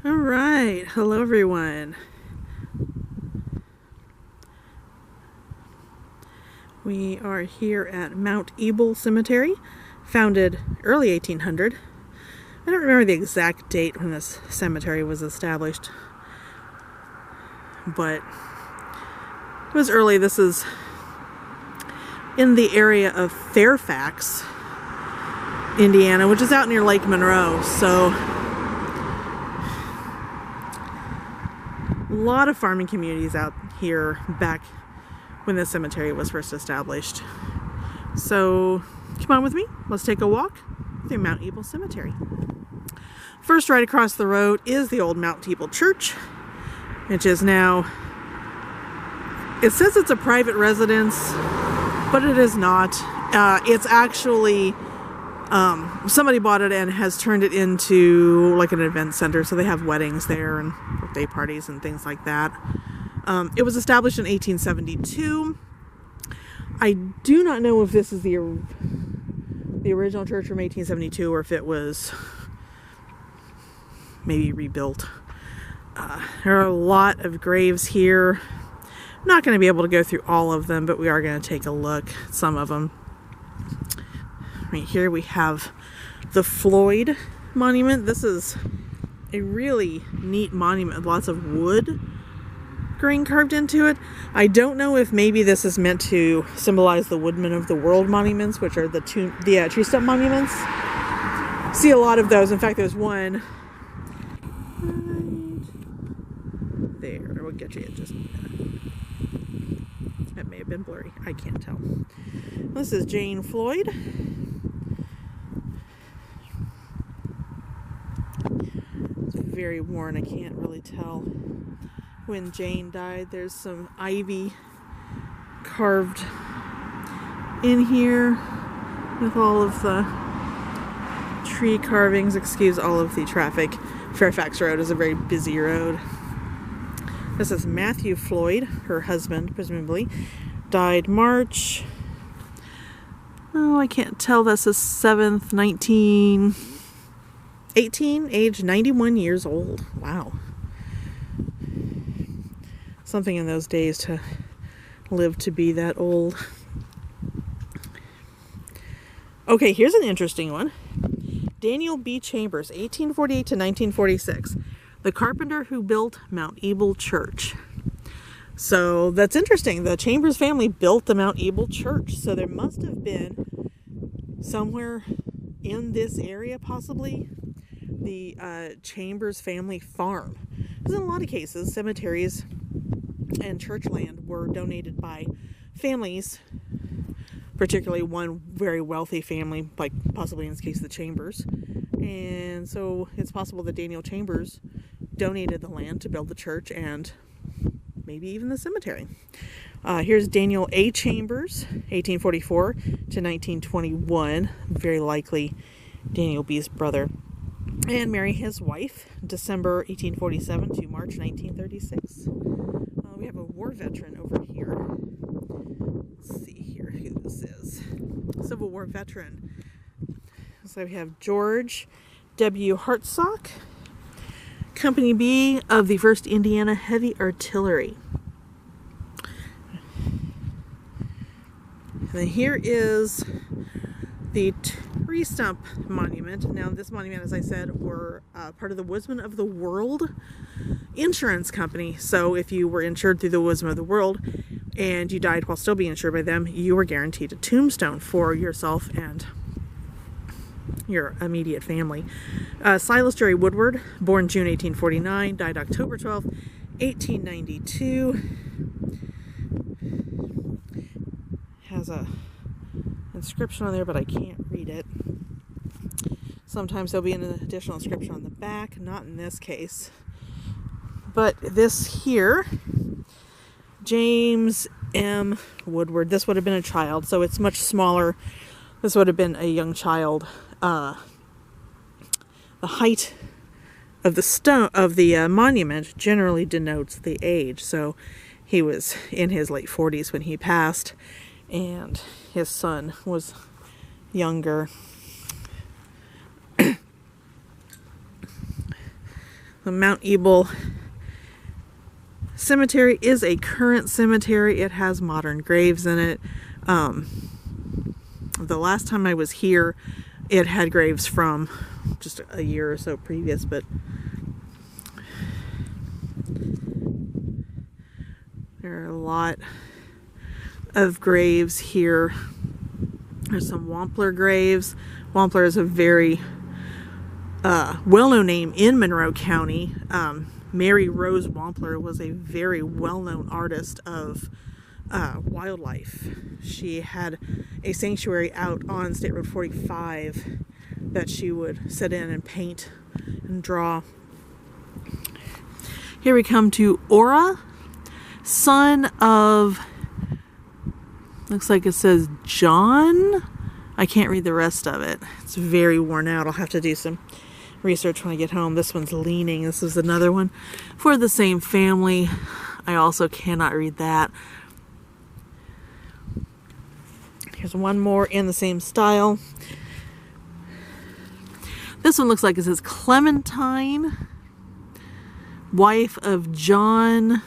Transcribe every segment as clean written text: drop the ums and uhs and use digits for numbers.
All right, hello everyone. We are here at Mount Ebal Cemetery, founded early 1800. I don't remember the exact date when this cemetery was established, but it was early. This is in the area of Fairfax, Indiana, which is out near Lake Monroe, so a lot of farming communities out here back when the cemetery was first established. So come on with me, let's take a walk through Mount Ebal Cemetery. First, right across the road is the old Mount Ebal Church, which is now, it says it's a private residence, but it is not. It's actually somebody bought it and has turned it into like an event center, so they have weddings there and birthday parties and things like that. It was established in 1872. I do not know if this is the original church from 1872 or if it was maybe rebuilt. There are a lot of graves here. I'm not going to be able to go through all of them, but we are going to take a look at some of them. Right here we have the Floyd monument. This is a really neat monument with lots of wood grain carved into it. I don't know if maybe this is meant to symbolize the Woodmen of the World monuments, which are the tree stump monuments. See a lot of those. In fact, there's one right there. We'll get you in just a minute. That may have been blurry. I can't tell. This is Jane Floyd. It's very worn. I can't really tell when Jane died. There's some ivy carved in here with all of the tree carvings. Excuse all of the traffic. Fairfax Road is a very busy road. This is Matthew Floyd, her husband, presumably, died March, I can't tell, this is 7th, 1918, age 91 years old. Wow. Something in those days to live to be that old. Okay, here's an interesting one. Daniel B. Chambers, 1848 to 1946. The carpenter who built Mount Ebal Church. So that's interesting. The Chambers family built the Mount Ebal Church. So there must have been somewhere in this area, possibly, the Chambers family farm. Because in a lot of cases, cemeteries and church land were donated by families, particularly one very wealthy family, like possibly in this case the Chambers. And so it's possible that Daniel Chambers donated the land to build the church and maybe even the cemetery. Here's Daniel A. Chambers, 1844 to 1921, very likely Daniel B.'s brother, and Mary, his wife, December 1847 to March 1936. We have a war veteran over here. Let's see here who this is. Civil War veteran. So we have George W. Hartsock, Company B of the 1st Indiana Heavy Artillery. And then here is the tree stump monument. Now this monument, as I said, were part of the Woodmen of the World insurance company. So if you were insured through the Woodmen of the World and you died while still being insured by them, you were guaranteed a tombstone for yourself and your immediate family. Silas Jerry Woodward, born June 1849, died October 12, 1892. Has a inscription on there, but I can't read it. Sometimes there'll be an additional inscription on the back, not in this case. But this here, James M. Woodward, this would have been a child, so it's much smaller. This would have been a young child. The height of the monument generally denotes the age. So he was in his late 40s when he passed, and his son was younger. The Mount Ebal Cemetery is a current cemetery. It has modern graves in it. The last time I was here, it had graves from just a year or so previous, but there are a lot of graves here. There's some Wampler graves. Wampler is a very well-known name in Monroe County. Mary Rose Wampler was a very well-known artist of wildlife. She had a sanctuary out on State Road 45 that she would sit in and paint and draw. Here we come to Ora, son of, looks like it says John. I can't read the rest of it. It's very worn out. I'll have to do some research when I get home. This one's leaning. This is another one for the same family. I also cannot read that. Here's one more in the same style. This one looks like it says Clementine, wife of John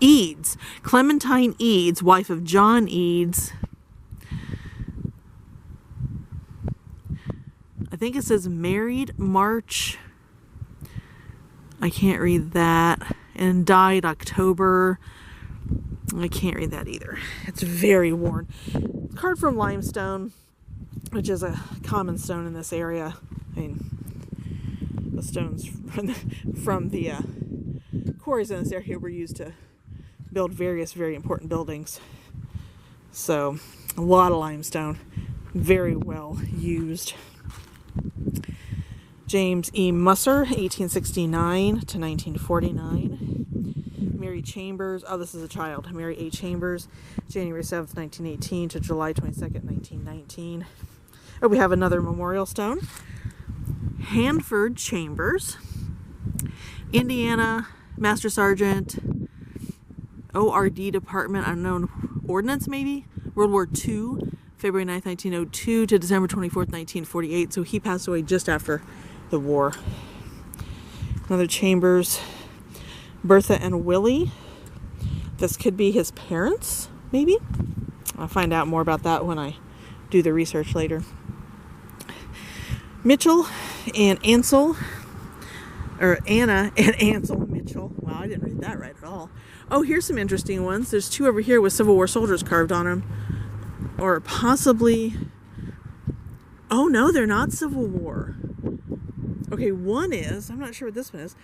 Eads. Clementine Eads, wife of John Eads. I think it says married March. I can't read that. And died October. I can't read that either. It's very worn. Carved from limestone, which is a common stone in this area. I mean, the stones from the quarries in this area were used to build various very important buildings. So, a lot of limestone. Very well used. James E. Musser, 1869 to 1949. Mary Chambers, oh, this is a child. Mary A. Chambers, January 7th, 1918 to July 22nd, 1919. Oh, we have another memorial stone. Hanford Chambers, Indiana Master Sergeant, ORD Department, unknown ordnance maybe, World War II, February 9th, 1902 to December 24th, 1948. So he passed away just after the war. Another Chambers, Bertha and Willie. This could be his parents, maybe. I'll find out more about that when I do the research later. Mitchell and Ansel, or Anna and Ansel Mitchell. Wow, I didn't read that right at all. Oh, here's some interesting ones. There's two over here with Civil War soldiers carved on them. Or possibly, oh no, they're not Civil War. Okay, one is, I'm not sure what this one is.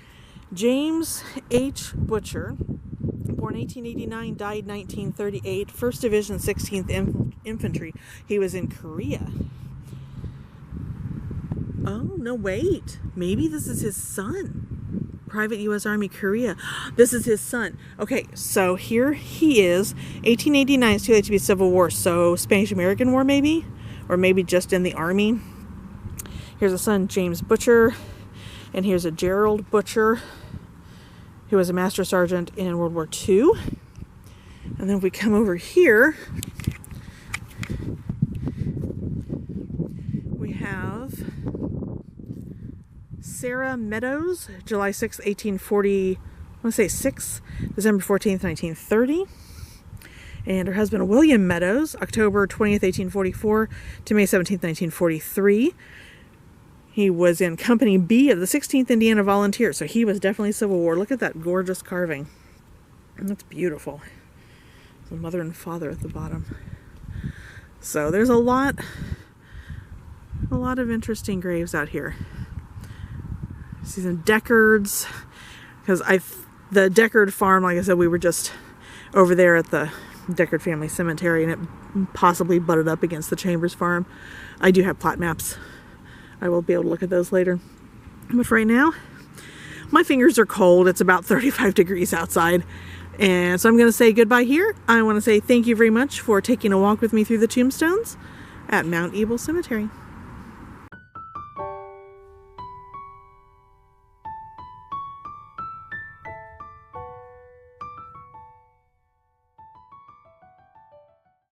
James H. Butcher, born 1889, died 1938, 1st Division, 16th Infantry. He was in Korea. Oh, no, wait. Maybe this is his son. Private U.S. Army, Korea. This is his son. Okay, so here he is. 1889 is too late to be Civil War, so Spanish-American War maybe? Or maybe just in the Army. Here's a son, James Butcher. And here's a Gerald Butcher, who was a Master Sergeant in World War II. And then if we come over here, we have Sarah Meadows, July 6th, 1840, I want to say 6, December 14th, 1930. And her husband, William Meadows, October 20th, 1844 to May 17th, 1943. He was in Company B of the 16th Indiana Volunteers, so he was definitely Civil War. Look at that gorgeous carving. That's beautiful. The mother and father at the bottom. So there's a lot of interesting graves out here. See some Deckards, because the Deckard farm, like I said, we were just over there at the Deckard family cemetery, and it possibly butted up against the Chambers farm. I do have plot maps. I will be able to look at those later. But for right now, my fingers are cold. It's about 35 degrees outside. And so I'm going to say goodbye here. I want to say thank you very much for taking a walk with me through the tombstones at Mount Ebal Cemetery.